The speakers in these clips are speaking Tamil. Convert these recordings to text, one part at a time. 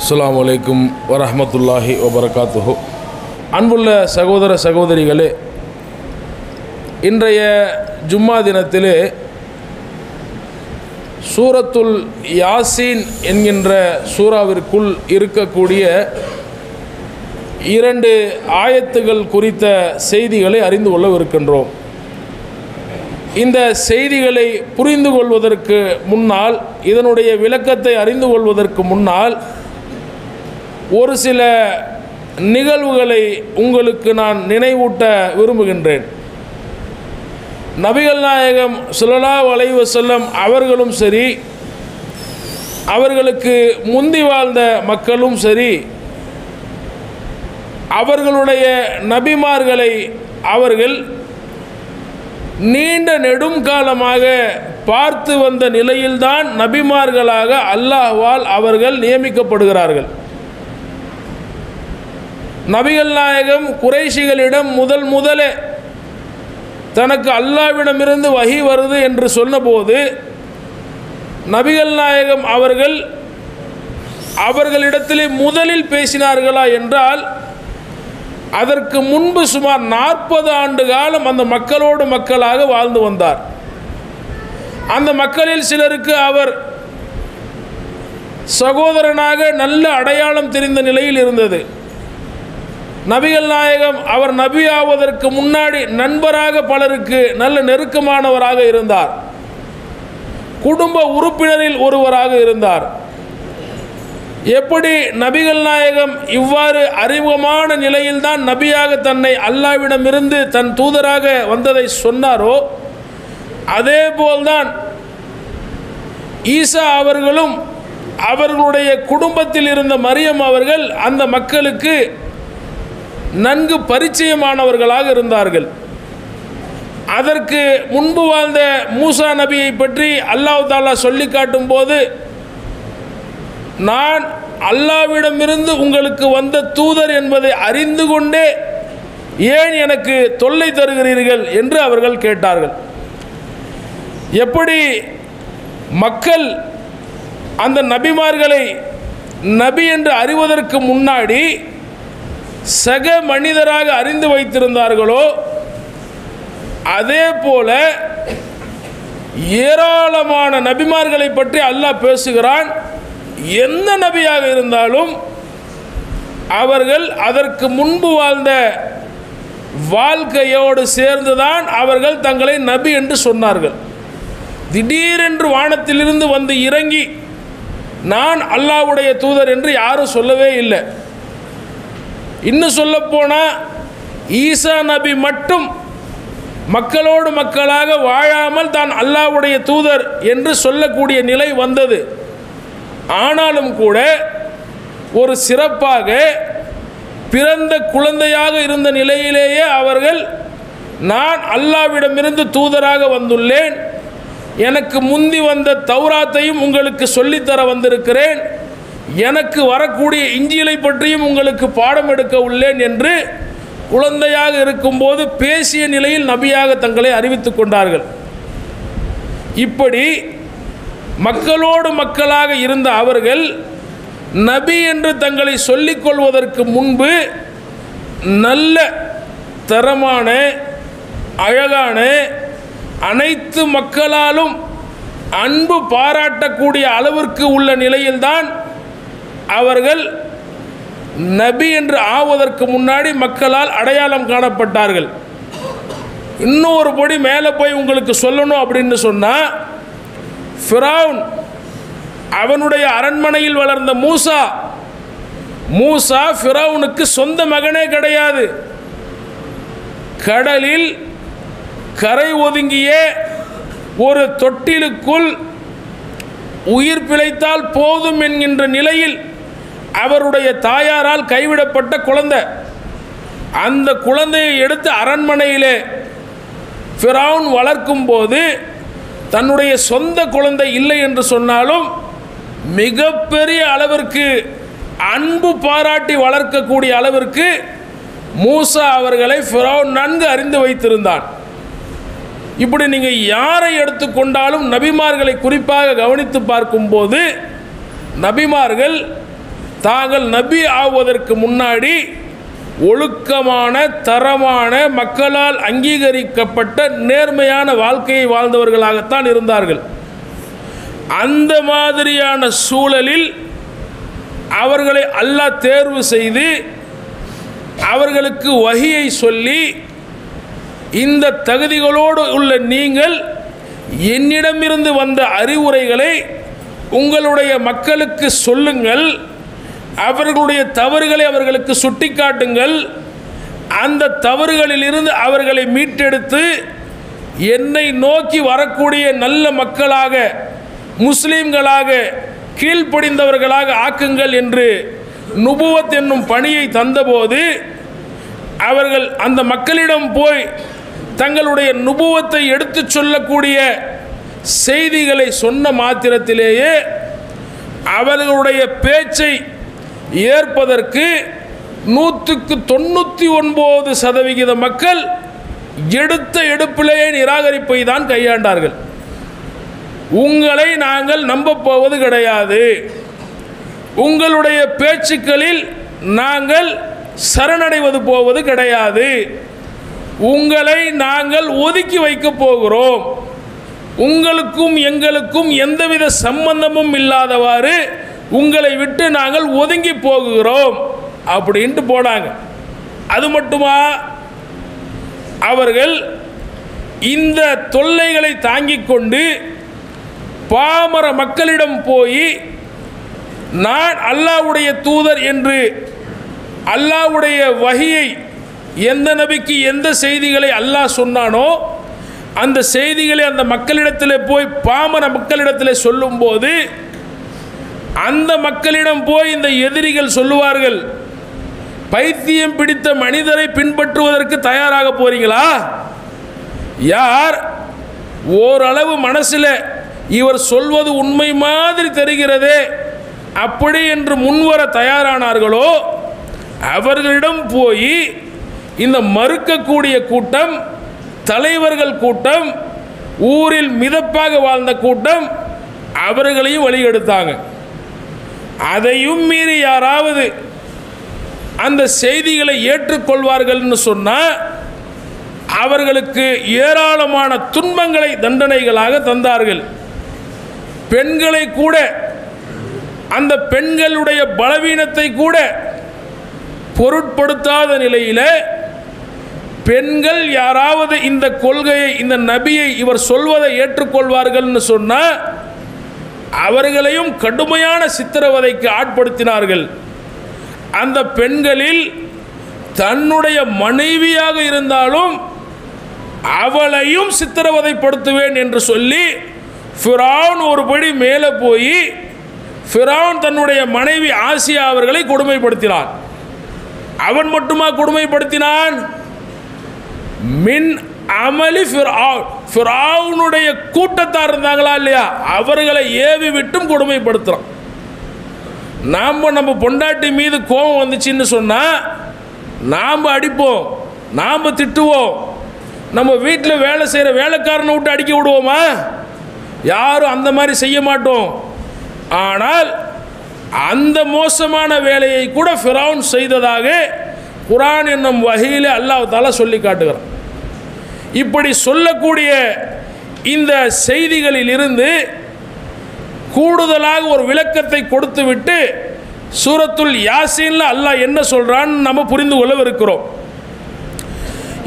அஸ்ஸலாமு அலைக்கும் வரஹ்மத்துல்லாஹி வபரகாத்துஹு. அன்புள்ள சகோதர சகோதரிகளே, இன்றைய ஜும்மா தினத்திலே சூரத்துல் யாசீன் என்கின்ற சூறாவிற்குள் இருக்கக்கூடிய 2 ஆயத்துகள் குறித்த செய்திகளை அறிந்து கொள்ளவிருக்கின்றோம். இந்த செய்திகளை புரிந்து கொள்வதற்கு முன்னால், இதனுடைய விளக்கத்தை அறிந்து கொள்வதற்கு முன்னால் ஒரு சில நிகழ்வுகளை உங்களுக்கு நான் நினைவூட்ட விரும்புகின்றேன். நபிகள் நாயகம் ஸல்லல்லாஹு அலைஹி வஸல்லம் அவர்களும் சரி, அவர்களுக்கு முந்தி வாழ்ந்த மக்களும் சரி, அவர்களுடைய நபிமார்களை அவர்கள் நீண்ட நெடும் காலமாக பார்த்து வந்த நிலையில்தான் நபிமார்களாக அல்லாஹ்வால் அவர்கள் நியமிக்கப்படுகிறார்கள். நபிகள் நாயகம் குறைஷிகளிடம் முதலே தனக்கு அல்லாஹ்விடமிருந்து வஹி வருது என்று சொன்னபோது, நபிகள் நாயகம் அவர்களிடத்திலே முதலில் பேசினார்களா என்றால், அதற்கு முன்பு சுமார் 40 ஆண்டு காலம் அந்த மக்களோடு மக்களாக வாழ்ந்து வந்தார். அந்த மக்களில் சிலருக்கு அவர் சகோதரனாக நல்ல அடையாளம் தெரிந்த நிலையில் இருந்தது. நபிகள் நாயகம் அவர் நபி ஆவதற்கு முன்னாடி நண்பராக பலருக்கு நல்ல நெருக்கமானவராக இருந்தார். குடும்ப உறுப்பினரில் ஒருவராக இருந்தார். எப்படி நபிகள் நாயகம் இவ்வாறு அறிமுகமான நிலையில்தான் நபியாக தன்னை அல்லாஹ்விடமிருந்து தன் தூதராக வந்ததை சொன்னாரோ, அதே போல்தான் ஈசா அவர்களும் அவர்களுடைய குடும்பத்தில் இருந்த மரியம் அவர்கள் அந்த மக்களுக்கு நன்கு பரிச்சயமானவர்களாக இருந்தார்கள். அதற்கு முன்பு வாழ்ந்த மூசா நபியை பற்றி அல்லாஹ் தஆலா சொல்லி காட்டும் போது, நான் அல்லாஹ்விடமிருந்து உங்களுக்கு வந்த தூதர் என்பதை அறிந்து கொண்டே ஏன் எனக்கு தொல்லை தருகிறீர்கள் என்று அவர்கள் கேட்டார்கள். எப்படி மக்கள் அந்த நபிமார்களை நபி என்று அறிவதற்கு முன்னாடி சக மனிதராக அறிந்து வைத்திருந்தார்களோ, அதே போல ஏராளமான நபிமார்களை பற்றி அல்லாஹ் பேசுகிறான். எந்த நபியாக இருந்தாலும் அவர்கள் அதற்கு முன்பு வாழ்ந்த வாழ்க்கையோடு சேர்ந்துதான் அவர்கள் தங்களை நபி என்று சொன்னார்கள். திடீரென்று வானத்திலிருந்து வந்து இறங்கி நான் அல்லாஹ்வுடைய தூதர் என்று யாரும் சொல்லவே இல்லை. இன்னும் சொல்லப்போனால் ஈசா நபி மட்டும் மக்களோடு மக்களாக வாழாமல் தான் அல்லாஹ்வுடைய தூதர் என்று சொல்லக்கூடிய நிலை வந்தது. ஆனாலும் கூட ஒரு சிறப்பாக பிறந்த குழந்தையாக இருந்த நிலையிலேயே அவர்கள், நான் அல்லாஹ்விடமிருந்து தூதராக வந்துள்ளேன், எனக்கு முந்தி வந்த தௌராத்தையும் உங்களுக்கு சொல்லித்தர வந்திருக்கிறேன், எனக்கு வரக்கூடிய இஞ்சிலை பற்றியும் உங்களுக்கு பாடம் எடுக்க உள்ளேன் என்று குழந்தையாக இருக்கும்போது பேசிய நிலையில் நபியாக தங்களை அறிவித்துக் கொண்டார்கள். இப்படி மக்களோடு மக்களாக இருந்த அவர்கள் நபி என்று தங்களை சொல்லிக் கொள்வதற்கு முன்பு நல்ல தரமான அழகான அனைத்து மக்களாலும் அன்பு பாராட்டக்கூடிய அளவிற்கு உள்ள நிலையில்தான் அவர்கள் நபி என்று ஆவதற்கு முன்னாடி மக்களால் அடையாளம் காணப்பட்டார்கள். இன்னொரு படி மேலே போய் உங்களுக்கு சொல்லணும் அப்படின்னு சொன்னால், ஃபிரௌன் அவனுடைய அரண்மனையில் வளர்ந்த மூசா ஃபிரௌனுக்கு சொந்த மகனே கிடையாது. கடலில் கரை ஒதுங்கிய ஒரு தொட்டிலுக்குள் உயிர் பிழைத்தால் போதும் என்கின்ற நிலையில் அவருடைய தாயாரால் கைவிடப்பட்ட குழந்தை. அந்த குழந்தையை எடுத்து அரண்மனையிலே ஃபிரௌன் வளர்க்கும் போது தன்னுடைய சொந்த குழந்தை இல்லை என்று சொன்னாலும் மிகப்பெரிய அளவிற்கு அன்பு பாராட்டி வளர்க்கக்கூடிய அளவிற்கு மூசா அவர்களை ஃபிரௌன் நன்கு அறிந்து வைத்திருந்தான். இப்படி நீங்கள் யாரை எடுத்துக்கொண்டாலும் நபிமார்களை குறிப்பாக கவனித்து பார்க்கும்போது நபிமார்கள் தாங்கள் நபி ஆவதற்கு முன்னாடி ஒழுக்கமான தரமான மக்களால் அங்கீகரிக்கப்பட்ட நேர்மையான வாழ்க்கையை வாழ்ந்தவர்களாகத்தான் இருந்தார்கள். அந்த மாதிரியான சூழலில் அவர்களை அல்லாஹ் தேர்வு செய்து அவர்களுக்கு வஹியை சொல்லி, இந்த தகுதிகளோடு உள்ள நீங்கள் என்னிடமிருந்து வந்த அறிவுரைகளை உங்களுடைய மக்களுக்கு சொல்லுங்கள், அவர்களுடைய தவறுகளை அவர்களுக்கு சுட்டிக்காட்டுங்கள், அந்த தவறுகளிலிருந்து அவர்களை மீட்டெடுத்து என்னை நோக்கி வரக்கூடிய நல்ல மக்களாக முஸ்லீம்களாக கீழ்ப்படிந்தவர்களாக ஆக்குங்கள் என்று நுபுவத் என்னும் பணியை தந்தபோது அவர்கள் அந்த மக்களிடம் போய் தங்களுடைய நுபுவத்தை எடுத்து சொல்லக்கூடிய செய்திகளை சொன்ன மாத்திரத்திலேயே அவர்களுடைய பேச்சை ஏற்பதற்கு 199% மக்கள் எடுத்த எடுப்பிலேயே நிராகரிப்பை தான் கையாண்டார்கள். உங்களை நாங்கள் நம்ப போவது கிடையாது, உங்களுடைய பேச்சுக்களில் நாங்கள் சரணடைவது போவது கிடையாது, உங்களை நாங்கள் ஒதுக்கி வைக்கப் போகிறோம், உங்களுக்கும் எங்களுக்கும் எந்தவித சம்பந்தமும் இல்லாதவாறு உங்களை விட்டு நாங்கள் ஒதுங்கி போகிறோம் அப்படின்ட்டு போனாங்க. அது மட்டுமா, அவர்கள் இந்த தொல்லைகளை தாங்கிக் கொண்டு பாமர மக்களிடம் போய் நான் அல்லாஹ்வுடைய தூதர் என்று அல்லாஹ்வுடைய வஹியை எந்த நபிக்கு எந்த செய்திகளை அல்லாஹ் சொன்னானோ அந்த செய்திகளை அந்த மக்களிடத்தில் போய் பாமர மக்களிடத்தில் சொல்லும்போது அந்த மக்களிடம் போய் இந்த எதிரிகள் சொல்லுவார்கள், பைத்தியம் பிடித்த மனிதரை பின்பற்றுவதற்கு தயாராக போறீங்களா? யார் ஓரளவு மனசில் இவர் சொல்வது உண்மை மாதிரி தெரிகிறதே அப்படி என்று முன்வர தயாரானார்களோ அவர்களிடம் போய் இந்த மறுக்கக்கூடிய கூட்டம், தலைவர்கள் கூட்டம், ஊரில் மிதப்பாக வாழ்ந்த கூட்டம், அவர்களையும் வழிகெடுத்தாங்க. அதையும் மீறி யாராவது அந்த செய்திகளை ஏற்றுக்கொள்வார்கள்னு சொன்னால் அவர்களுக்கு ஏராளமான துன்பங்களை தண்டனைகளாக தந்தார்கள். பெண்களை கூட, அந்த பெண்களுடைய பலவீனத்தை கூட பொருட்படுத்தாத நிலையில் பெண்கள் யாராவது இந்த கொள்கையை, இந்த நபியை இவர் சொல்வதை ஏற்றுக்கொள்வார்கள்னு சொன்னால் அவர்களையும் கடுமையான சித்திரவதைக்கு ஆட்படுத்தினார்கள். அந்த பெண்களில் தன்னுடைய மனைவியாக இருந்தாலும் அவளையும் சித்திரவதைப்படுத்துவேன் என்று சொல்லி ஃபிரௌன் ஒரு படி மேலே போய் ஃபிரௌன் தன்னுடைய மனைவி ஆசியா அவர்களை கொடுமைப்படுத்தினான். அவன் மட்டுமா கொடுமைப்படுத்தினான்? மின் அமலி ஃபிரௌனுடைய கூட்டத்தார் இருந்தாங்களா இல்லையா, அவர்களை ஏவி விட்டும் கொடுமைப்படுத்துறான். நம்ம பொண்டாட்டி மீது கோபம் வந்துச்சுன்னு சொன்னால் நாம் அடிப்போம், நாம் திட்டுவோம். நம்ம வீட்டில் வேலை செய்கிற வேலைக்காரனை விட்டு அடிக்க விடுவோமா? யாரும் அந்த மாதிரி செய்ய மாட்டோம். ஆனால் அந்த மோசமான வேலையை கூட ஃபிரௌன் செய்ததாக குர்ஆன் என்னும் வஹீல அல்லாஹ் தஆலா சொல்லி காட்டுகிறான். இப்படி சொல்லக்கூடிய இந்த செய்திகளில் இருந்து கூடுதலாக ஒரு விளக்கத்தை கொடுத்துவிட்டு சூரத்துல் யாசீன்ல அல்லாஹ் என்ன சொல்றான்னு நம்ம புரிந்து கொள்ளவிருக்கிறோம்.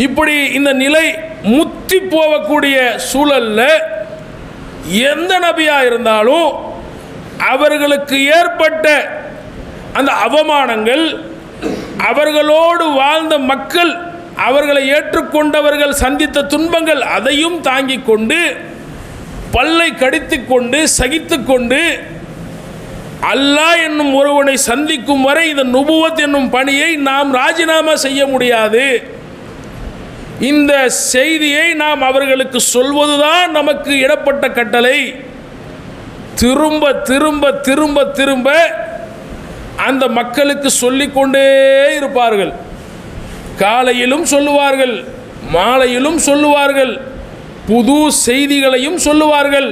இப்படி இந்த நிலை முத்தி போகக்கூடிய சூழல்ல எந்த நபியா இருந்தாலும் அவர்களுக்கு ஏற்பட்ட அந்த அவமானங்கள், அவர்களோடு வாழ்ந்த மக்கள், அவர்களை ஏற்றுக்கொண்டவர்கள் சந்தித்த துன்பங்கள், அதையும் தாங்கிக் கொண்டு பல்லை கடித்து கொண்டு சகித்து கொண்டு அல்லாஹ் என்னும் ஒருவனை சந்திக்கும் வரை இந்த நுபுவத் என்னும் பணியை நாம் ராஜினாமா செய்ய முடியாது. இந்த செய்தியை நாம் அவர்களுக்கு சொல்வதுதான் நமக்கு இடப்பட்ட கட்டளை. திரும்ப திரும்ப திரும்ப திரும்ப அந்த மக்களுக்கு சொல்லிக்கொண்டே இருப்பார்கள். காலையிலும் சொல்லுவார்கள், மாலையிலும் சொல்லுவார்கள், புது செய்திகளையும் சொல்லுவார்கள்,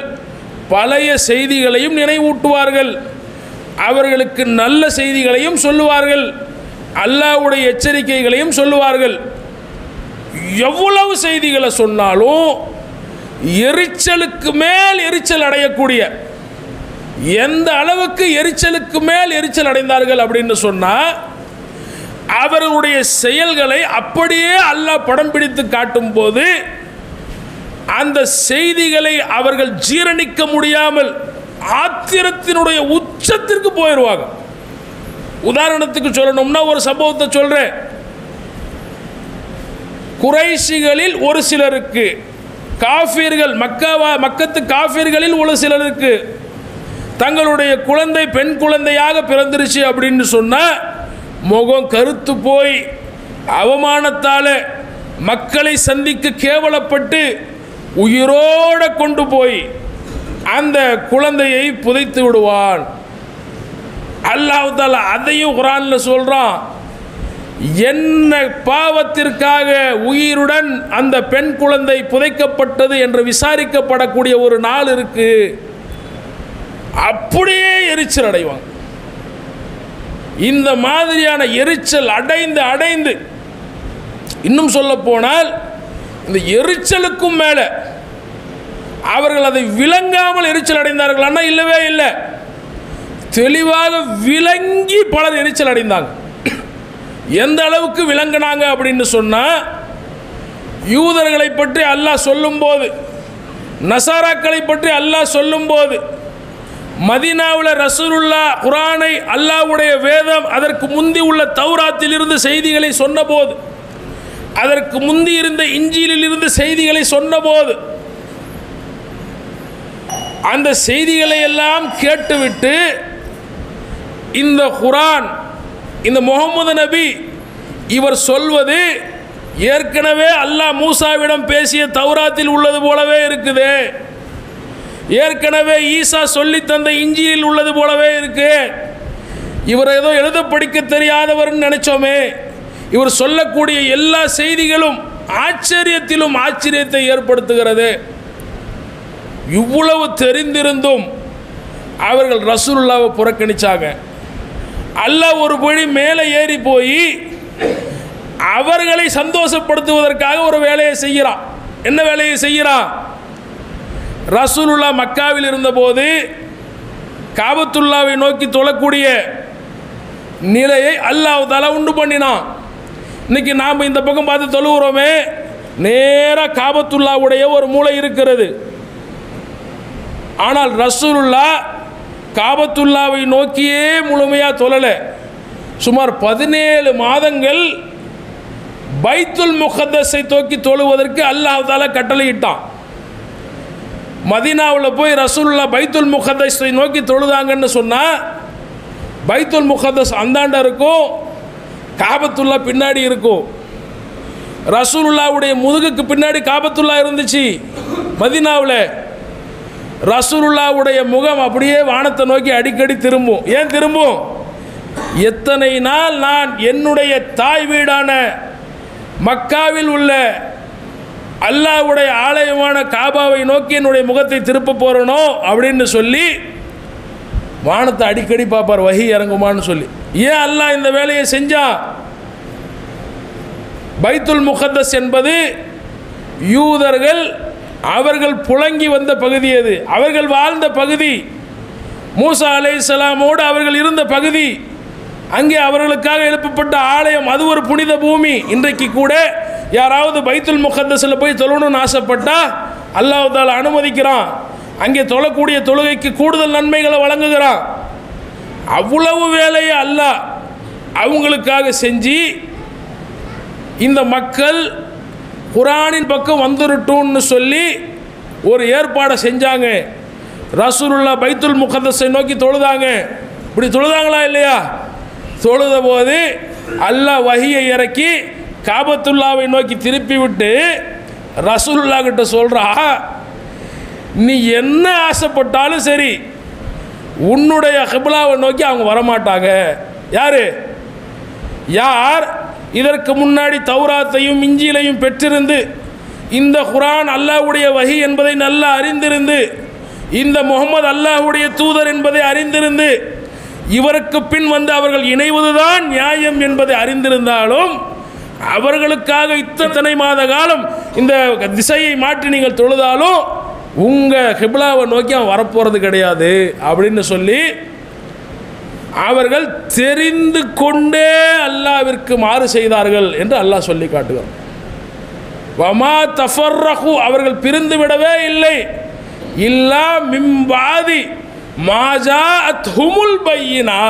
பழைய செய்திகளையும் நினைவூட்டுவார்கள். அவர்களுக்கு நல்ல செய்திகளையும் சொல்லுவார்கள், அல்லாஹ்வுடைய எச்சரிக்கைகளையும் சொல்லுவார்கள். எவ்வளவு செய்திகளை சொன்னாலும் எரிச்சலுக்கு மேல் எரிச்சல் அடையக்கூடிய, எந்த அளவுக்கு எரிச்சலுக்கு மேல் எரிச்சல் அடைந்தார்கள் அப்படின்னு சொன்னால், அவர்களுடைய செயல்களை அப்படியே அல்லாஹ் படம் பிடித்து காட்டும் போது அந்த செய்திகளை அவர்கள் ஜீரணிக்க முடியாமல் ஆத்திரத்தினுடைய உச்சத்திற்கு போயிடுவாங்க. உதாரணத்துக்கு சொல்லணும்னா ஒரு சம்பவத்தை சொல்றேன். குறைஷிகளில் ஒரு சிலருக்கு, காஃபிர்கள் மக்கத்து காஃபிர்களில் ஒரு சிலருக்கு தங்களுடைய குழந்தை பெண் குழந்தையாக பிறந்துருச்சு அப்படின்னு சொன்னால் முகம் கருத்து போய் அவமானத்தால் மக்களை சந்திக்க கேவலப்பட்டு உயிரோட கொண்டு போய் அந்த குழந்தையை புதைத்து விடுவான். அல்லாஹ் தஆலா அதையும் குர்ஆன்ல சொல்றான். என்ன பாவத்திற்காக உயிருடன் அந்த பெண் குழந்தை புதைக்கப்பட்டது என்று விசாரிக்கப்படக்கூடிய ஒரு நாள் இருக்கு. அப்படியே எரிச்சல் அடைவாங்க. இந்த மாதிரியான எரிச்சல் அடைந்து இன்னும் சொல்ல போனால் இந்த எரிச்சலுக்கும் மேல அவர்கள் அதை விளங்காமல் எரிச்சல் அடைந்தார்களா? இல்லவே இல்லை. தெளிவாக விளங்கி பலர் எரிச்சல் அடைந்தாங்க. எந்த அளவுக்கு விளங்கினாங்க அப்படின்னு சொன்னா, யூதர்களை பற்றி அல்லாஹ் சொல்லும்போது, நசாராக்களை பற்றி அல்லாஹ் சொல்லும்போது, மதீனாவில் ரசூலுல்லாஹ் குர்ஆனை அல்லாஹ்வுடைய வேதம் அதற்கு முந்தி உள்ள தௌராத்தில் இருந்து செய்திகளை சொன்னபோது, அதற்கு முந்தி இருந்த இஞ்சிலில் இருந்து செய்திகளை சொன்னபோது, அந்த செய்திகளை எல்லாம் கேட்டுவிட்டு இந்த குர்ஆன், இந்த முஹம்மது நபி இவர் சொல்வது ஏற்கனவே அல்லாஹ் மூசாவிடம் பேசிய தௌராத்தில் உள்ளது போலவே இருக்குது, ஏற்கனவே ஈசா சொல்லி தந்த இஞ்சிலில் உள்ளது போலவே இருக்கு, இவர் ஏதோ எழுத படிக்க தெரியாதவர்னு நினைச்சோமே, இவர் சொல்லக்கூடிய எல்லா செய்திகளும் ஆச்சரியத்திலும் ஆச்சரியத்தை ஏற்படுத்துகிறது. இவ்வளவு தெரிந்திருந்தும் அவர்கள் ரசூலுல்லாஹ்வை புறக்கணிச்சாங்க. அல்லாஹ் ஒரு படி மேலே ஏறி போய் அவர்களை சந்தோஷப்படுத்துவதற்காக ஒரு வேலையை செய்கிறான். என்ன வேலையை செய்கிறான்? ரசூலுல்லாஹ் மக்காவில் இருந்தபோது காபத்துல்லாவை நோக்கி தொழக்கூடிய நிலையை அல்லாஹ் தஆலா உண்டு பண்ணினான். இன்னைக்கு நாம் இந்த பக்கம் பார்த்து தொழுகிறோமே, நேராக காபத்துல்லாவுடைய ஒரு மூலை இருக்கிறது. ஆனால் ரசூலுல்லாஹ் காபத்துல்லாவை நோக்கியே முழுமையாக தொழலை. சுமார் 17 மாதங்கள் பைத்துல் முகத்தஸை தோக்கி தொழுவதற்கு அல்லாஹ் தஆலா கட்டளையிட்டான். மதீனாவில் போய் ரசூலுல்லாஹ் பைத்துல் முகத்தஸை நோக்கி தொழுதாங்கன்னு சொன்னால், பைத்துல் முகத்தஸ் அந்தாண்ட இருக்கும், காபத்துல்லா பின்னாடி இருக்கும். ரசூலுல்லாவுடைய முதுகுக்கு பின்னாடி காபத்துல்லா இருந்துச்சு மதீனாவில். ரசூலுல்லாவுடைய முகம் அப்படியே வானத்தை நோக்கி அடிக்கடி திரும்பும். ஏன் திரும்பும்? எத்தனை நாள் நான் என்னுடைய தாய் வீடான மக்காவில் உள்ள அல்லாஹ்வுடைய ஆலயமான காபாவை நோக்கி என்னுடைய முகத்தை திருப்ப போறனோ அப்படின்னு சொல்லி வானத்தை அடிக்கடி பார்ப்பார், வஹி இறங்குமான்னு சொல்லி. ஏன் அல்லாஹ் இந்த வேலையை செஞ்சா? பைத்துல் முகத்தஸ் என்பது யூதர்கள் அவர்கள் புழங்கி வந்த பகுதி, அது அவர்கள் வாழ்ந்த பகுதி, மூசா அலைஹிஸ்ஸலாமோடு அவர்கள் இருந்த பகுதி, அங்கே அவர்களுக்காக எழுப்பப்பட்ட ஆலயம், அது ஒரு புனித பூமி. இன்றைக்கு கூட யாராவது பைத்துல் முகத்தஸில் போய் தொழணும்னு ஆசைப்பட்டா அல்லாஹ் தஆலா அனுமதிக்கிறான். அங்கே தொழக்கூடிய தொழுகைக்கு கூடுதல் நன்மைகளை வழங்குகிறான். அவ்வளவு வேலையை அல்லாஹ் அவங்களுக்காக செஞ்சு இந்த மக்கள் குர்ஆனின் பக்கம் வந்துருட்டும்னு சொல்லி ஒரு ஏற்பாடை செஞ்சாங்க. ரசூலுல்லாஹ் பைத்துல் முகத்தஸை நோக்கி தொழுதாங்க. இப்படி தொழுதாங்களா இல்லையா? தொழுத போது அல்லாஹ் வஹியை இறக்கி காபத்துல்லாவை நோக்கி திருப்பி விட்டு ரசூலுல்லாஹ் கிட்ட சொல்றா, நீ என்ன ஆசைப்பட்டாலும் சரி உன்னுடைய கிப்லாவை நோக்கி அவங்க வரமாட்டாங்க. யாரு? யார் இதற்கு முன்னாடி தௌராத்தையும் இஞ்சிலையும் பெற்றிருந்து இந்த குர்ஆன் அல்லாஹ்வுடைய வஹி என்பதை நல்லா அறிந்திருந்து, இந்த முஹம்மது அல்லாஹ்வுடைய தூதர் என்பதை அறிந்திருந்து, இவருக்கு பின் வந்து அவர்கள் இணைவதுதான் நியாயம் என்பதை அறிந்திருந்தாலும் அவர்களுக்காக இத்தனை மாத காலம் இந்த திசையை மாற்றி நீங்கள் தொழுதாலும் உங்கள் கிப்லாவை நோக்கி அவன் வரப்போகிறது கிடையாது அப்படின்னு சொல்லி அவர்கள் தெரிந்து கொண்டே அல்லாவிற்கு மாறு செய்தார்கள் என்று அல்லாஹ் சொல்லி காட்டுகிறார். வமா தஃபர்ரஹு, அவர்கள் பிரிந்து விடவே இல்லை. இல்லா மிம்பாதி மாஜாஅத்ஹுமுல் பையினா,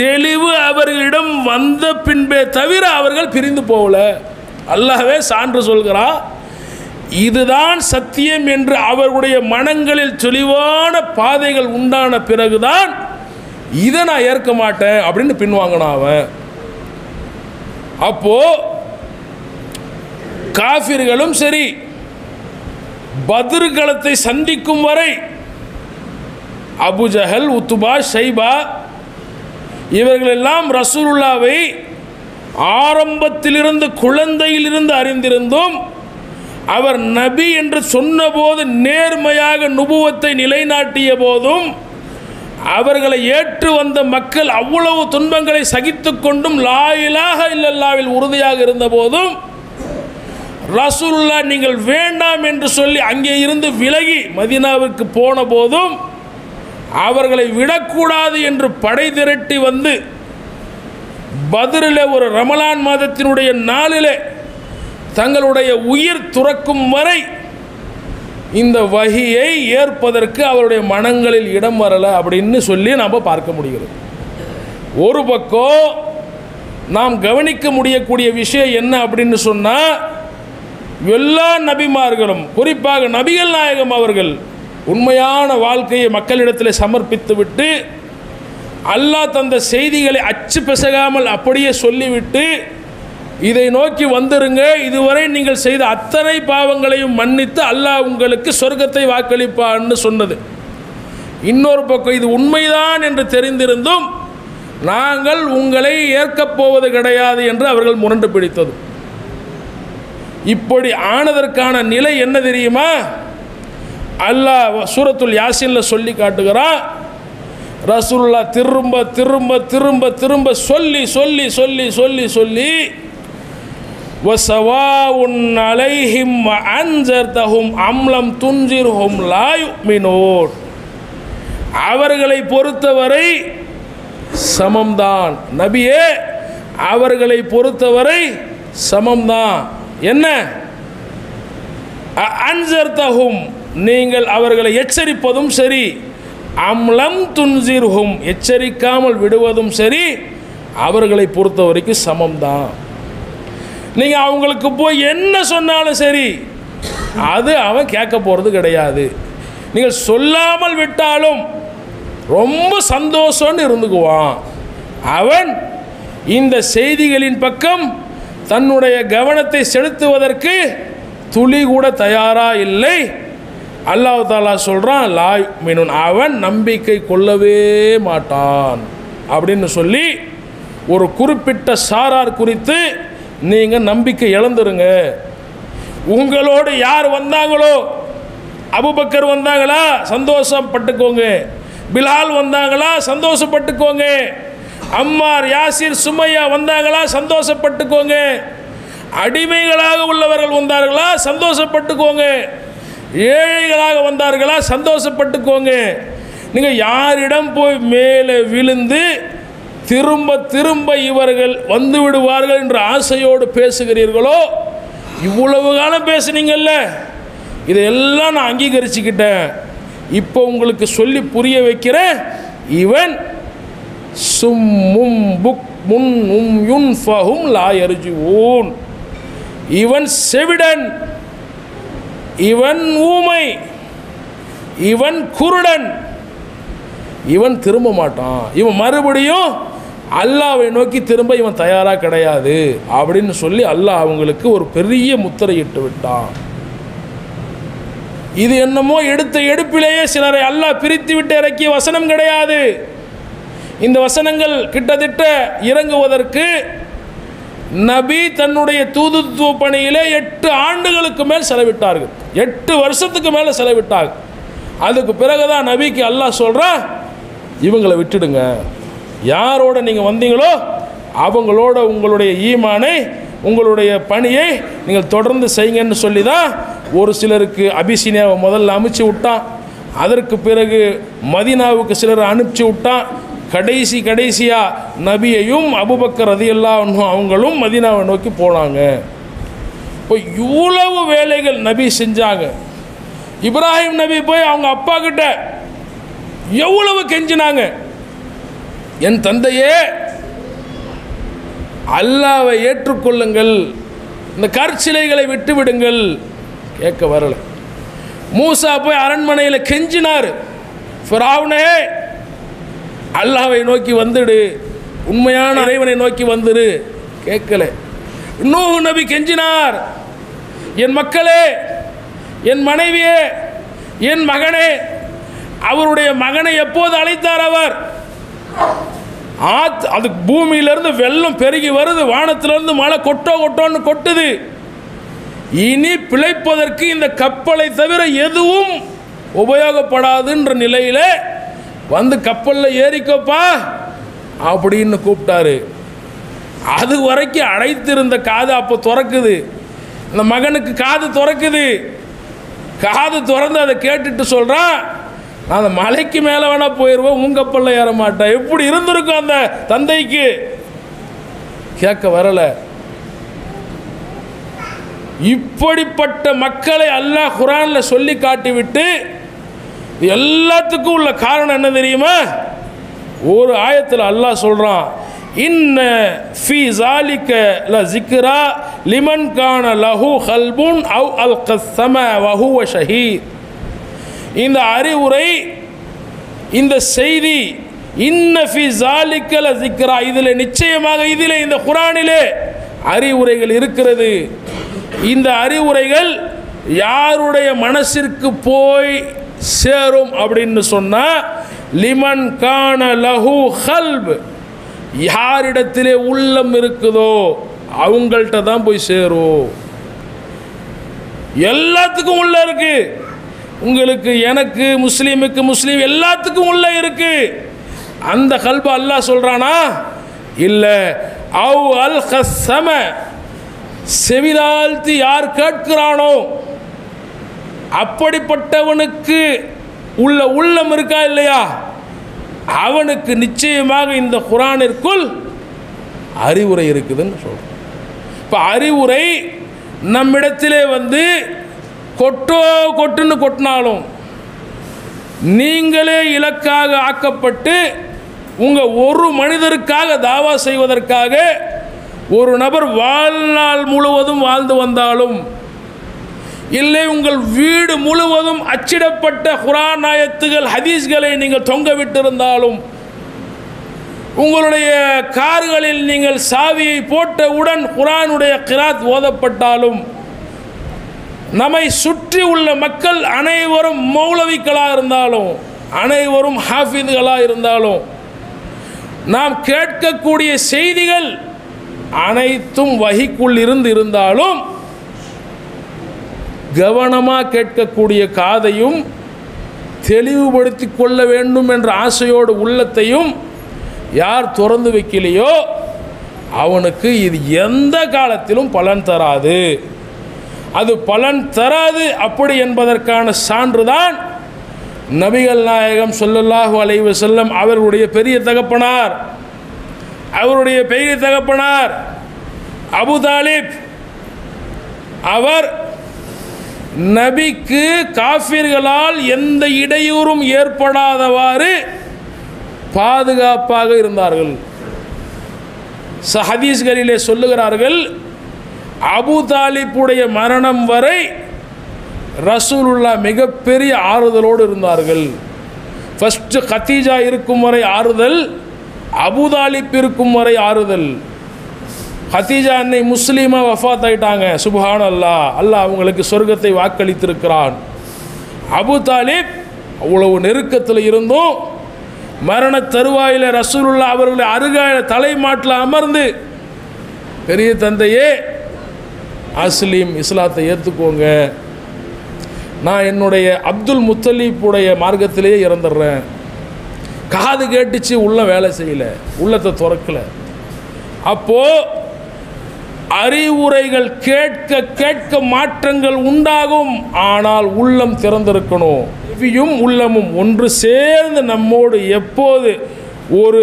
தெளிவு அவர்களிடம் வந்த பின்பே தவிர அவர்கள் பிரிந்து போகல. அல்லாஹ்வே சான்று சொல்கிறார், இதுதான் சத்தியம் என்று அவர்களுடைய மனங்களில் தெளிவான பாதைகள் உண்டான பிறகுதான் இதை நான் ஏற்க மாட்டேன் அப்படின்னு பின்வாங்கினான் அவன். அப்போ காஃபிர்களும் சரி, பத்ர் களத்தை சந்திக்கும் வரை அபுஜஹல், உத்துபா, ஷைபா இவர்களெல்லாம் ரசூலுல்லாவை ஆரம்பத்திலிருந்து குழந்தையிலிருந்து அறிந்திருந்தும் அவர் நபி என்று சொன்னபோது நேர்மையாக நுபுவத்தை நிலைநாட்டிய போதும் அவர்களை ஏற்று வந்த மக்கள் அவ்வளவு துன்பங்களை சகித்து கொண்டும் லா இலாஹ இல்லல்லாஹ்வில் உறுதியாக இருந்த போதும் ரசூலுல்லாஹ் நீங்கள் வேண்டாம் என்று சொல்லி அங்கே இருந்து விலகி மதீனாவுக்கு போன போதும் அவர்களை விடக்கூடாது என்று படை திரட்டி வந்து பத்ரில் ஒரு ரமலான் மாதத்தினுடைய நாளிலே தங்களுடைய உயிர் துறக்கும் வரை இந்த வஹியை ஏற்பதற்கு அவருடைய மனங்களில் இடம் வரலை அப்படின்னு சொல்லி நாம் பார்க்க முடிகிறது. ஒரு பக்கம் நாம் கவனிக்க முடியக்கூடிய விஷயம் என்ன அப்படின்னு சொன்னால், எல்லா நபிமார்களும் குறிப்பாக நபிகள் நாயகம் அவர்கள் உண்மையான வாழ்க்கையை மக்களிடத்தில் சமர்ப்பித்து விட்டு அல்லாஹ் தந்த செய்திகளை அச்சு பிசகாமல் அப்படியே சொல்லிவிட்டு இதை நோக்கி வந்துருங்க, இதுவரை நீங்கள் செய்த அத்தனை பாவங்களையும் மன்னித்து அல்லாஹ் உங்களுக்கு சொர்க்கத்தை வாக்களிப்பான்னு சொன்னது. இன்னொரு பக்கம் இது உண்மைதான் என்று தெரிந்திருந்தும் நாங்கள் உங்களை ஏற்கப் போவது கிடையாது என்று அவர்கள் முரண்டு பிடித்தது. இப்படி ஆனதற்கான நிலை என்ன தெரியுமா? அல்லாஹ் சூரத்துல் யாசீனில் சொல்லி காட்டுகிறான். ரசூலுல்லாஹ் திரும்ப திரும்ப திரும்ப திரும்ப சொல்லி சொல்லி சொல்லி சொல்லி சொல்லி வஸவாஉன் அலைஹிம் அன்ஸர்தஹும் அம்லம் துன்சிர்ஹும் லா யுமினூன், அவர்களை பொறுத்தவரை சமம்தான் நபியே, அவர்களை பொறுத்தவரை சமம்தான். என்ன? அன்ஸர்தஹும், நீங்கள் அவர்களை எச்சரிப்பதும் சரி, அம்லம் துன்சிர்ஹும், எச்சரிக்காமல் விடுவதும் சரி, அவர்களை பொறுத்த வரைக்கும் சமம்தான். நீங்கள் அவங்களுக்கு போய் என்ன சொன்னாலும் சரி அது அவன் கேட்க போகிறது கிடையாது. நீங்கள் சொல்லாமல் விட்டாலும் ரொம்ப சந்தோஷம்னு இருந்துக்குவான். அவன் இந்த செய்திகளின் பக்கம் தன்னுடைய கவனத்தை செலுத்துவதற்கு துளி கூட தயாரா இல்லை. அல்லாஹ் தஆலா சொல்கிறான், லா யுமினூன், அவன் நம்பிக்கை கொள்ளவே மாட்டான் அப்படின்னு சொல்லி ஒரு குறிப்பிட்ட சாரார் குறித்து நீங்கள் நம்பிக்கை இழந்துருங்க. உங்களோடு யார் வந்தாங்களோ, அபூபக்கர் வந்தாங்களா சந்தோஷப்பட்டுக்கோங்க, பிலால் வந்தாங்களா சந்தோஷப்பட்டுக்கோங்க, அம்மார், யாசிர், சுமையா வந்தாங்களா சந்தோஷப்பட்டுக்கோங்க, அடிமைகளாக உள்ளவர்கள் வந்தார்களா சந்தோஷப்பட்டுக்கோங்க, ஏழைகளாக வந்தார்களா சந்தோஷப்பட்டுக்கோங்க. நீங்கள் யாரிடம் போய் மேலே விழுந்து திரும்ப திரும்ப இவர்கள் வந்து விடுவார்கள் என்ற ஆசையோடு பேசுகிறீர்களோ, இவ்வளவு காலம் பேசுனீங்கல்ல, இதையெல்லாம் நான் அங்கீகரிச்சுக்கிட்டேன், இப்போ உங்களுக்கு சொல்லி புரிய வைக்கிறேன். இவன் சும்மும் புக்முன் யுன்ஃபஹும் லா யர்ஜூன், இவன் செவிடன், இவன் ஊமை, இவன் குருடன், இவன் திரும்ப மாட்டான், இவன் மறுபடியும் அல்லாஹ்வை நோக்கி திரும்ப இவன் தயாராக கிடையாது அப்படின்னு சொல்லி அல்லாஹ் அவங்களுக்கு ஒரு பெரிய முத்திரையிட்டு விட்டான். இது என்னமோ எடுத்த எடுப்பிலேயே சிலரை அல்லாஹ் பிரித்து விட்டு இறக்கிய வசனம் கிடையாது. இந்த வசனங்கள் கிட்டத்தட்ட இறங்குவதற்கு நபி தன்னுடைய தூதுத்துவ பணியிலே 8 ஆண்டுகளுக்கு மேல் செலவிட்டார்கள். 8 வருஷத்துக்கு மேலே செலவிட்டார்கள். அதுக்கு பிறகுதான் நபிக்கு அல்லாஹ் சொல்கிறான், இவங்களை விட்டுடுங்க, யாரோட நீங்கள் வந்தீங்களோ அவங்களோட உங்களுடைய ஈமானை, உங்களுடைய பணியை நீங்கள் தொடர்ந்து செய்யுங்கன்னு சொல்லி தான் ஒரு சிலருக்கு அபிசீனியாவை முதல்ல அனுப்பிச்சி விட்டான். அதற்கு பிறகு மதீனாவுக்கு சிலர் அனுப்பிச்சி விட்டான். கடைசியாக நபியையும் அபூபக்கர் ரலியல்லாஹு அன்ஹு அவங்களும் மதீனாவை நோக்கி போனாங்க. இப்போ இவ்வளவு வேலைகள் நபி செஞ்சாங்க. இப்ராஹிம் நபி போய் அவங்க அப்பா கிட்ட எவ்வளவு கெஞ்சினாங்க, என் தந்தையே அல்லாஹ்வை ஏற்றுக்கொள்ளுங்கள், இந்த கற்சிலைகளை விட்டு விடுங்கள். கேட்க வரல. மூசா போய் அரண்மனையில் கெஞ்சினார், ஃபிரௌனே அல்லாஹ்வை நோக்கி வந்துடு, உண்மையான இறைவனை நோக்கி வந்துடு. கேட்கல. நூஹ் நபி கெஞ்சினார், என் மக்களே, என் மனைவியே, என் மகனே. அவருடைய மகனை எப்போது அழைத்தார் அவர்? அது பூமியிலிருந்து வெள்ளம் பெருகி வருது, வானத்திலிருந்து மழை கொட்டோன்னு கொட்டுது. இனி பிழைப்பதற்கு இந்த கப்பலை தவிர எதுவும் உபயோகப்படாதுன்ற நிலையில் வந்து கப்பலில் ஏறிக்கப்பா அப்படின்னு கூப்பிட்டாரு. அது வரைக்கும் அடைத்திருந்த காது அப்போ திறக்குது. இந்த மகனுக்கு காது திறக்குது. காது திறந்து அதை கேட்டுட்டு சொல்கிறான், நான் அந்த மலைக்கு மேலே வேணா போயிடுவேன், உங்க கப்பலில் ஏற மாட்டேன். எப்படி இருந்திருக்கும் அந்த தந்தைக்கு? கேட்க வரல. இப்படிப்பட்ட மக்களை அல்லாஹ் குர்ஆன்ல சொல்லி காட்டிவிட்டு எல்லாத்துக்கும் உள்ள காரணம் என்ன தெரியுமா? ஒரு ஆயத்தில் அல்லாஹ் சொல்றான், இன்ன ஃபீ ஸாலிக லஸிக்ரா லிமன் கான லஹு கல்புன் அவ் அல்கஸ்ஸம வஹுவ ஷஹீத். இந்த அறிவுரை, இந்த செய்தி, இன்ன ஃபீ ஸாலிக லஸிக்ரா, இதில் நிச்சயமாக, இதில் இந்த குர்ஆனிலே அறிவுரைகள் இருக்கிறது. இந்த அறிவுரைகள் யாருடைய மனசிற்கு போய் சேரும் அப்படின்னு சொன்னா, லிமன் கான லஹு கல்ப், யாரிடத்திலே உள்ளம் இருக்குதோ அவங்கள்ட்ட தான் போய் சேரும். எல்லாத்துக்கும் உள்ள இருக்கு. உங்களுக்கு, எனக்கு, முஸ்லீமுக்கு முஸ்லீம், எல்லாத்துக்கும் உள்ள இருக்கு. அந்த கல்ப அல்லாஹ் சொல்றானா? இல்லை. அவ் அல் கஸ்ஸம, செவிதாழ்த்தி யார் கேட்கிறானோ அப்படிப்பட்டவனுக்கு உள்ள உள்ளம் இருக்கா இல்லையா, அவனுக்கு நிச்சயமாக இந்த குர்ஆனிற்குள் அறிவுரை இருக்குதுன்னு சொல்றோம். இப்போ அறிவுரை நம்மிடத்திலே வந்து கொட்டுன்னு கொட்டினாலும் நீங்களே இலக்காக ஆக்கப்பட்டு உங்கள் ஒரு மனிதருக்காக தாவா செய்வதற்காக ஒரு நபர் வாழ்நாள் முழுவதும் வாழ்ந்து வந்தாலும், இல்லை உங்கள் வீடு முழுவதும் அச்சிடப்பட்ட குர்ஆன் ஆயத்துகள், ஹதீஸ்களை நீங்கள் தொங்க விட்டிருந்தாலும், உங்களுடைய கார்களில் நீங்கள் சாவியை போட்டவுடன் குர்ஆனுடைய கிராத் ஓதப்பட்டாலும், நம்மை சுற்றி உள்ள மக்கள் அனைவரும் மௌலவிகளாக இருந்தாலும், அனைவரும் ஹாஃபிதுகளாக இருந்தாலும், நாம் கேட்கக்கூடிய செய்திகள் அனைத்தும் வஹிக்குள் இருந்தாலும், கவனமாக கேட்கக்கூடிய காதையும் தெளிவுபடுத்தி கொள்ள வேண்டும் என்ற ஆசையோடு உள்ளத்தையும் யார் திறந்து வைக்கலையோ அவனுக்கு இது எந்த காலத்திலும் பலன் தராது. அது பலன் தராது அப்படி என்பதற்கான சான்றுதான் நபிகள் நாயகம் ஸல்லல்லாஹு அலைஹி வஸல்லம் அவர்களுடைய பெரிய தகப்பனார் அபூ தாலிப். அவர் நபிக்கு காஃபிர்களால் எந்த இடையூறும் ஏற்படாதவாறு பாதுகாப்பாக இருந்தார்கள். ஹதீஸ்களிலே சொல்லுகிறார்கள், அபூ தாலிப்புடைய மரணம் வரை ரசூலுல்லாஹ் மிகப்பெரிய ஆறுதலோடு இருந்தார்கள். ஃபஸ்ட்டு கதீஜா இருக்கும் வரை ஆறுதல், அபூ தாலிப் இருக்கும் வரை ஆறுதல். கதீஜா அன்னை முஸ்லீமா வஃபாத் ஆயிட்டாங்க, சுப்ஹானல்லாஹ், அல்லாஹ் அவங்களுக்கு சொர்க்கத்தை வாக்களித்திருக்கிறான். அபூ தாலிப் அவ்வளவு நெருக்கத்தில் இருந்தும் மரண தருவாயில் ரசூலுல்லாஹ் அவர்களை அருகால தலைமாட்டில் அமர்ந்து, பெரிய தந்தையே அஸ்லீம், இஸ்லாத்தை ஏற்றுக்கோங்க, நான் என்னுடைய அப்துல் முத்தலீப்புடைய மார்க்கத்திலேயே இறந்துடுறேன், காது கேட்டுச்சு, உள்ள வேலை செய்யலை, உள்ளத்தை திறக்கலை. அப்போது அறிவுரைகள் கேட்க கேட்க மாற்றங்கள் உண்டாகும். ஆனால் உள்ளம் திறந்திருக்கணும். செவியும் உள்ளமும் ஒன்று சேர்ந்து நம்மோடு எப்போது ஒரு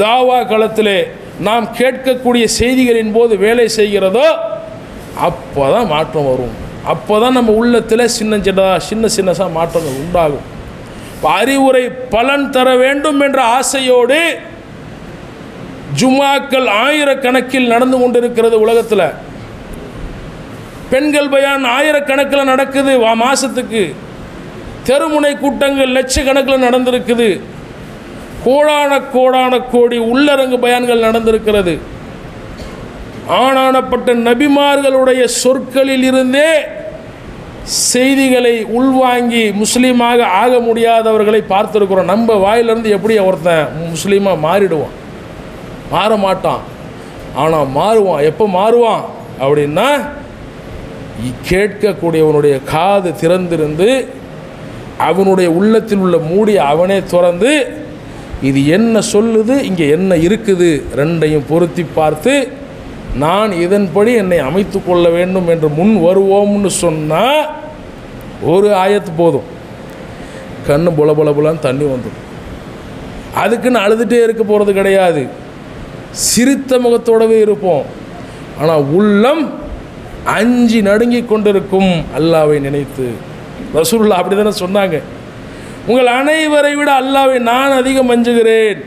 தாவா களத்திலே நாம் கேட்கக்கூடிய செய்திகளின் போது வேலை செய்கிறதோ அப்போ தான் மாற்றம் வரும். அப்போ தான் நம்ம உள்ளத்தில் சின்ன சின்னதாக மாற்றங்கள் உண்டாகும். அறிவுரை பலன் தர வேண்டும் என்ற ஆசையோடு ஜும்மாக்கள் ஆயிரக்கணக்கில் நடந்து கொண்டிருக்கிறது. உலகத்தில் பெண்கள் பயான் ஆயிரக்கணக்கில் நடக்குது. மாதத்துக்கு தெருமுனை கூட்டங்கள் லட்சக்கணக்கில் நடந்திருக்குது. கோடான கோடி உள்ளரங்கு பயான்கள் நடந்திருக்கிறது. ஆனானப்பட்ட நபிமார்களுடைய சொற்களில் இருந்தே செய்திகளை உள்வாங்கி முஸ்லீமாக ஆக முடியாதவர்களை பார்த்துருக்கிறோம். நம்ம வாயிலிருந்து எப்படி ஒருத்தன் முஸ்லீமாக மாறிடுவான்? மாற மாட்டான். ஆனால் மாறுவான். எப்போ மாறுவான் அப்படின்னா, கேட்கக்கூடியவனுடைய காது திறந்திருந்து அவனுடைய உள்ளத்தில் உள்ள மூடியை அவனே திறந்து இது என்ன சொல்லுது, இங்கே என்ன இருக்குது, ரெண்டையும் பொருத்தி பார்த்து நான் இதன்படி என்னை அமைத்து கொள்ள வேண்டும் என்று முன் வருவோம்னு சொன்னால் ஒரு ஆயத்து போதும், கண்ணு புலபுலபுலான்னு தண்ணி வந்துடும். அதுக்குன்னு அழுதுகிட்டே இருக்க போகிறது கிடையாது. சிரித்த முகத்தோடவே இருப்போம். ஆனால் உள்ளம் அஞ்சி நடுங்கி கொண்டிருக்கும் அல்லாவை நினைத்து. ரசூலுல்லாஹ் அப்படி தானே சொன்னாங்க, உங்கள் அனைவரை விட அல்லாவை நான் அதிகம் அஞ்சுகிறேன்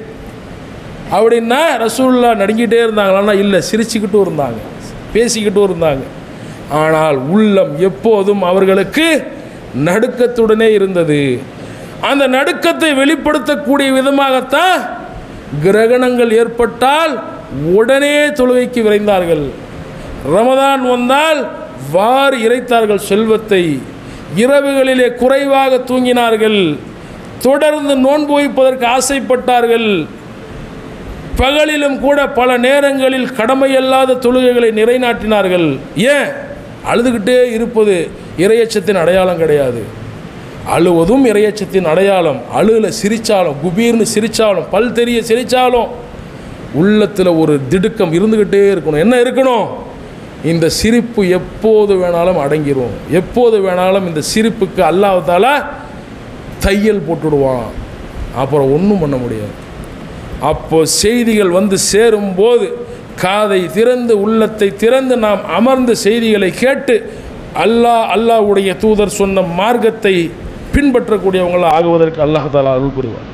அப்படின்னா ரசூலுல்லாஹ் நடுங்கிட்டே இருந்தாங்களான்னா இல்லை, சிரிச்சுக்கிட்டும் இருந்தாங்க, பேசிக்கிட்டும் இருந்தாங்க. ஆனால் உள்ளம் எப்போதும் அவர்களுக்கு நடுக்கத்துடனே இருந்தது. அந்த நடுக்கத்தை வெளிப்படுத்தக்கூடிய விதமாகத்தான் கிரகணங்கள் ஏற்பட்டால் உடனே தொழுகைக்கு விரைந்தார்கள். ரமதான் வந்தால் வாரி இறைத்தார்கள் செல்வத்தை. இரவுகளிலே குறைவாக தூங்கினார்கள். தொடர்ந்து நோன்பு வைப்பதற்கு ஆசைப்பட்டார்கள். பகலிலும் கூட பல நேரங்களில் கடமையல்லாத தொழுகைகளை நிறைநாட்டினார்கள். ஏன்? அழுதுகிட்டே இருப்பது இறையச்சத்தின் அடையாளம் கிடையாது. அழுவதும் இறையச்சத்தின் அடையாளம். அழுல சிரித்தாலும், குபீர்னு சிரித்தாலும், பல் தெரிய சிரித்தாலும் உள்ளத்தில் ஒரு திடுக்கம் இருந்துக்கிட்டே இருக்கணும். என்ன இருக்கணும்? இந்த சிரிப்பு எப்போது வேணாலும் அடங்கிடும். எப்போது வேணாலும் இந்த சிரிப்புக்கு அல்லாஹ் தஆலா தையல் போட்டுடுவான். அப்புறம் ஒன்றும் பண்ண முடியாது. அப்போ செய்திகள் வந்து சேரும்போது காதை திறந்து உள்ளத்தை திறந்து நாம் அமர்ந்து செய்திகளை கேட்டு அல்லாஹ்வுடைய தூதர் சொன்ன மார்க்கத்தை பின்பற்றக்கூடியவங்களாக ஆகுவதற்கு அல்லாஹ் தஆலா அருள் புரிவார்.